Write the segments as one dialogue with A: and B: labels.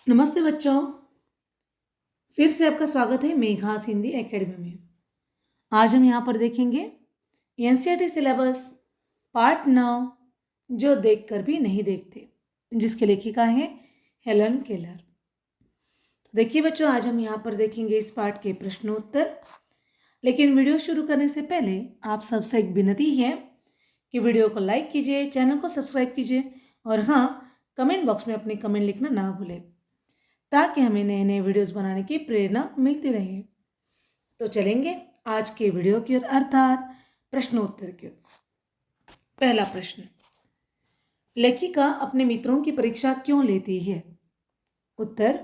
A: नमस्ते बच्चों। फिर से आपका स्वागत है मेघास हिंदी एकेडमी में। आज हम यहाँ पर देखेंगे एनसीईआरटी सिलेबस पार्ट 9 जो देखकर भी नहीं देखते, जिसके लेखिका है हेलन केलर। तो देखिए बच्चों, आज हम यहाँ पर देखेंगे इस पार्ट के प्रश्नोत्तर। लेकिन वीडियो शुरू करने से पहले आप सबसे एक विनती है कि वीडियो को लाइक कीजिए, चैनल को सब्सक्राइब कीजिए और हाँ, कमेंट बॉक्स में अपने कमेंट लिखना ना भूलें ताकि हमें नए नए वीडियोस बनाने की प्रेरणा मिलती रहे। तो चलेंगे आज के वीडियो की ओर, अर्थात प्रश्नोत्तर की ओर। पहला प्रश्न, लेखिका अपने मित्रों की परीक्षा क्यों लेती है? उत्तर,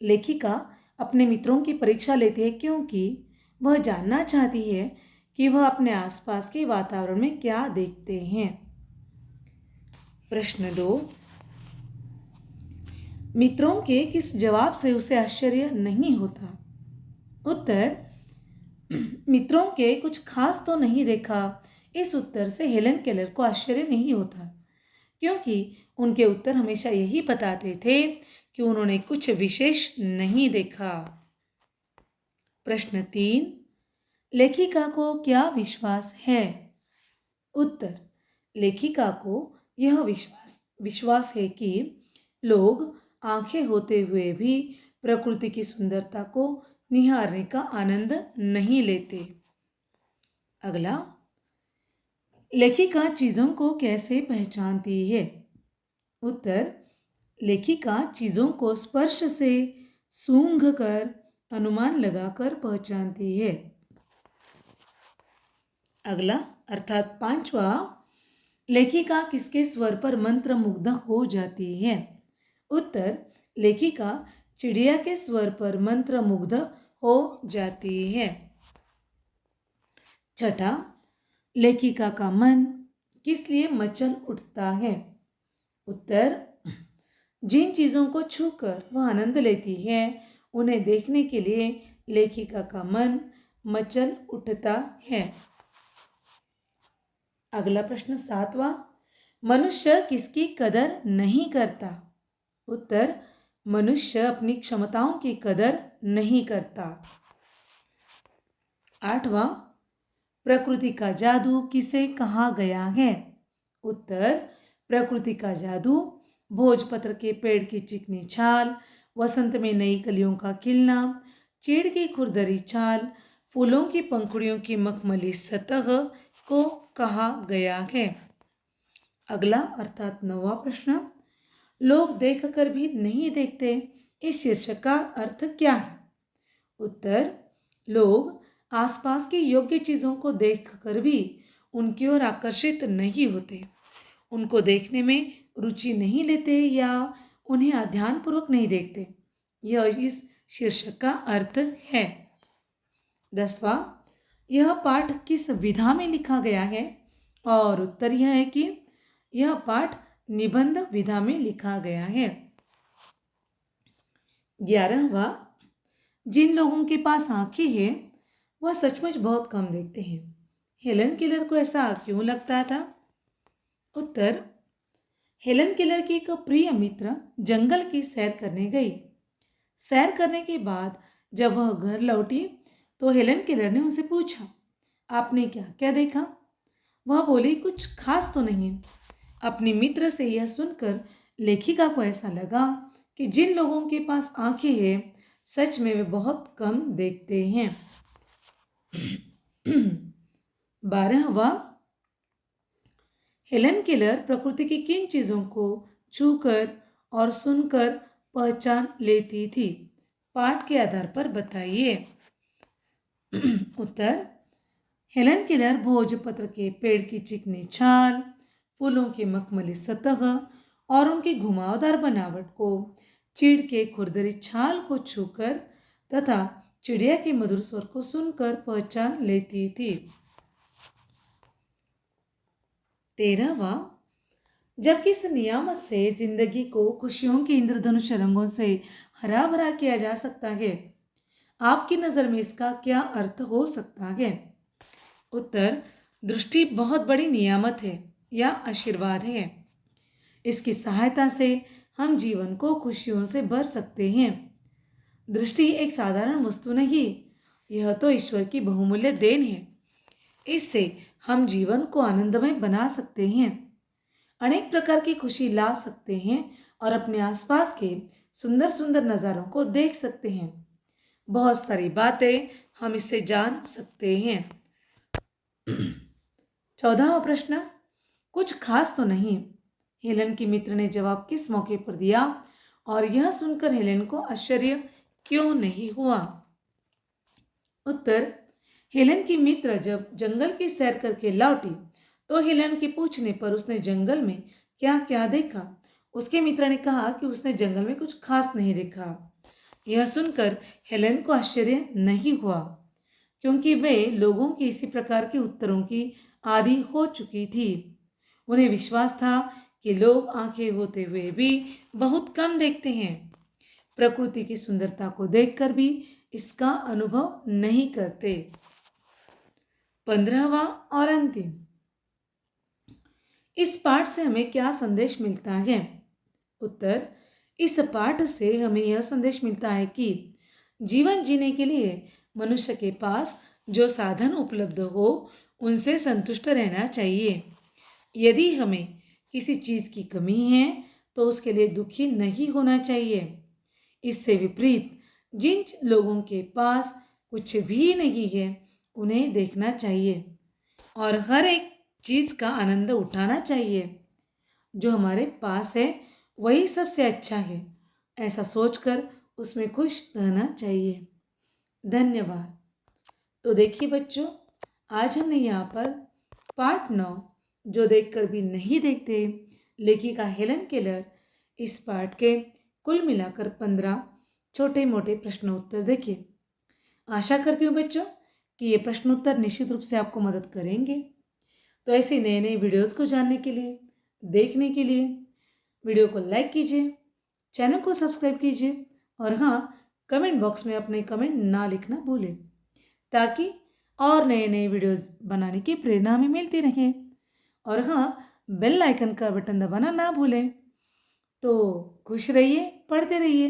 A: लेखिका अपने मित्रों की परीक्षा लेती है क्योंकि वह जानना चाहती है कि वह अपने आसपास के वातावरण में क्या देखते हैं। प्रश्न 2, मित्रों के किस जवाब से उसे आश्चर्य नहीं होता? उत्तर, मित्रों के कुछ खास तो नहीं देखा। इस उत्तर से हेलन केलर को आश्चर्य नहीं होता क्योंकि उनके उत्तर हमेशा यही बताते थे कि उन्होंने कुछ विशेष नहीं देखा। प्रश्न 3, लेखिका को क्या विश्वास है? उत्तर, लेखिका को यह विश्वास है कि लोग आंखें होते हुए भी प्रकृति की सुंदरता को निहारने का आनंद नहीं लेते। अगला, लेखिका चीजों को कैसे पहचानती है? उत्तर, लेखिका चीजों को स्पर्श से, सूंघ कर, अनुमान लगाकर पहचानती है। अगला अर्थात पांचवा, लेखिका किसके स्वर पर मंत्रमुग्ध हो जाती है? उत्तर, लेखिका चिड़िया के स्वर पर मंत्रमुग्ध हो जाती है। छठा, लेखिका का मन किस लिए मचल उठता है? उत्तर, जिन चीजों को छूकर वह आनंद लेती है उन्हें देखने के लिए लेखिका का मन मचल उठता है। अगला प्रश्न 7वां, मनुष्य किसकी कदर नहीं करता? उत्तर, मनुष्य अपनी क्षमताओं की कदर नहीं करता। 8वां, प्रकृति का जादू किसे कहा गया है? उत्तर, प्रकृति का जादू भोजपत्र के पेड़ की चिकनी छाल, वसंत में नई कलियों का खिलना, चीड़ की खुरदरी छाल, फूलों की पंखुड़ियों की मखमली सतह को कहा गया है। अगला अर्थात 9वां प्रश्न, लोग देखकर भी नहीं देखते, इस शीर्षक का अर्थ क्या है? उत्तर, लोग आसपास की योग्य चीजों को देखकर भी उनकी ओर आकर्षित नहीं होते, उनको देखने में रुचि नहीं लेते या उन्हें ध्यानपूर्वक नहीं देखते। यह इस शीर्षक का अर्थ है। 10वां, यह पाठ किस विधा में लिखा गया है? और उत्तर यह है कि यह पाठ निबंध विधा में लिखा गया है। 11वां, जिन लोगों के पास आंखें हैं वह सचमुच बहुत कम देखते हैं। हेलन केलर को ऐसा क्यों लगता था? उत्तर, हेलन केलर की एक प्रिय मित्र जंगल की सैर करने गई। सैर करने के बाद जब वह घर लौटी तो हेलन केलर ने उनसे पूछा, आपने क्या क्या देखा? वह बोली, कुछ खास तो नहीं। अपनी मित्र से यह सुनकर लेखिका को ऐसा लगा कि जिन लोगों के पास आंखें हैं सच में वे बहुत कम देखते हैं। 12वां, हेलन केलर प्रकृति की किन चीजों को छूकर और सुनकर पहचान लेती थी? पाठ के आधार पर बताइए। उत्तर, हेलन केलर भोजपत्र के पेड़ की चिकनी छाल, फूलों की मखमली सतह और उनकी घुमावदार बनावट को, चीड़ के खुरदरी छाल को छूकर तथा चिड़िया के मधुर स्वर को सुनकर पहचान लेती थी। 13वां, जबकि इस नियामत से जिंदगी को खुशियों के इंद्रधनुष रंगों से हरा भरा किया जा सकता है, आपकी नजर में इसका क्या अर्थ हो सकता है? उत्तर, दृष्टि बहुत बड़ी नियामत है या आशीर्वाद है। इसकी सहायता से हम जीवन को खुशियों से भर सकते हैं। दृष्टि एक साधारण वस्तु नहीं, यह तो ईश्वर की बहुमूल्य देन है। इससे हम जीवन को आनंदमय बना सकते हैं, अनेक प्रकार की खुशी ला सकते हैं और अपने आसपास के सुंदर सुंदर नज़ारों को देख सकते हैं। बहुत सारी बातें हम इससे जान सकते हैं। 14वां प्रश्न, कुछ खास तो नहीं, हेलन की मित्र ने जवाब किस मौके पर दिया और यह सुनकर हेलन को आश्चर्य क्यों नहीं हुआ? उत्तर, हेलन की मित्र जब जंगल की सैर करके लौटी तो हेलन के पूछने पर उसने जंगल में क्या क्या देखा, उसके मित्र ने कहा कि उसने जंगल में कुछ खास नहीं देखा। यह सुनकर हेलन को आश्चर्य नहीं हुआ, क्योंकि वे लोगों की इसी प्रकार के उत्तरों की आदी हो चुकी थी। उन्हें विश्वास था कि लोग आंखें होते हुए भी बहुत कम देखते हैं, प्रकृति की सुंदरता को देखकर भी इसका अनुभव नहीं करते। 15वां और अंतिम, इस पाठ से हमें क्या संदेश मिलता है? उत्तर, इस पाठ से हमें यह संदेश मिलता है कि जीवन जीने के लिए मनुष्य के पास जो साधन उपलब्ध हो उनसे संतुष्ट रहना चाहिए। यदि हमें किसी चीज़ की कमी है तो उसके लिए दुखी नहीं होना चाहिए। इससे विपरीत जिन लोगों के पास कुछ भी नहीं है उन्हें देखना चाहिए और हर एक चीज़ का आनंद उठाना चाहिए। जो हमारे पास है वही सबसे अच्छा है, ऐसा सोचकर उसमें खुश रहना चाहिए। धन्यवाद। तो देखिए बच्चों, आज हमने यहाँ पर पार्ट 9 जो देखकर भी नहीं देखते, लेखिका हेलन केलर, इस पाठ के कुल मिलाकर 15 छोटे मोटे प्रश्नोत्तर देखे। आशा करती हूँ बच्चों कि ये प्रश्नोत्तर निश्चित रूप से आपको मदद करेंगे। तो ऐसे नए नए वीडियोस को जानने के लिए, देखने के लिए वीडियो को लाइक कीजिए, चैनल को सब्सक्राइब कीजिए और हाँ, कमेंट बॉक्स में अपने कमेंट ना लिखना भूलें, ताकि और नए नए वीडियोस बनाने की प्रेरणा हमें मिलती रहे। और हाँ, बेल आइकन का बटन दबाना ना भूलें। तो खुश रहिए, पढ़ते रहिए।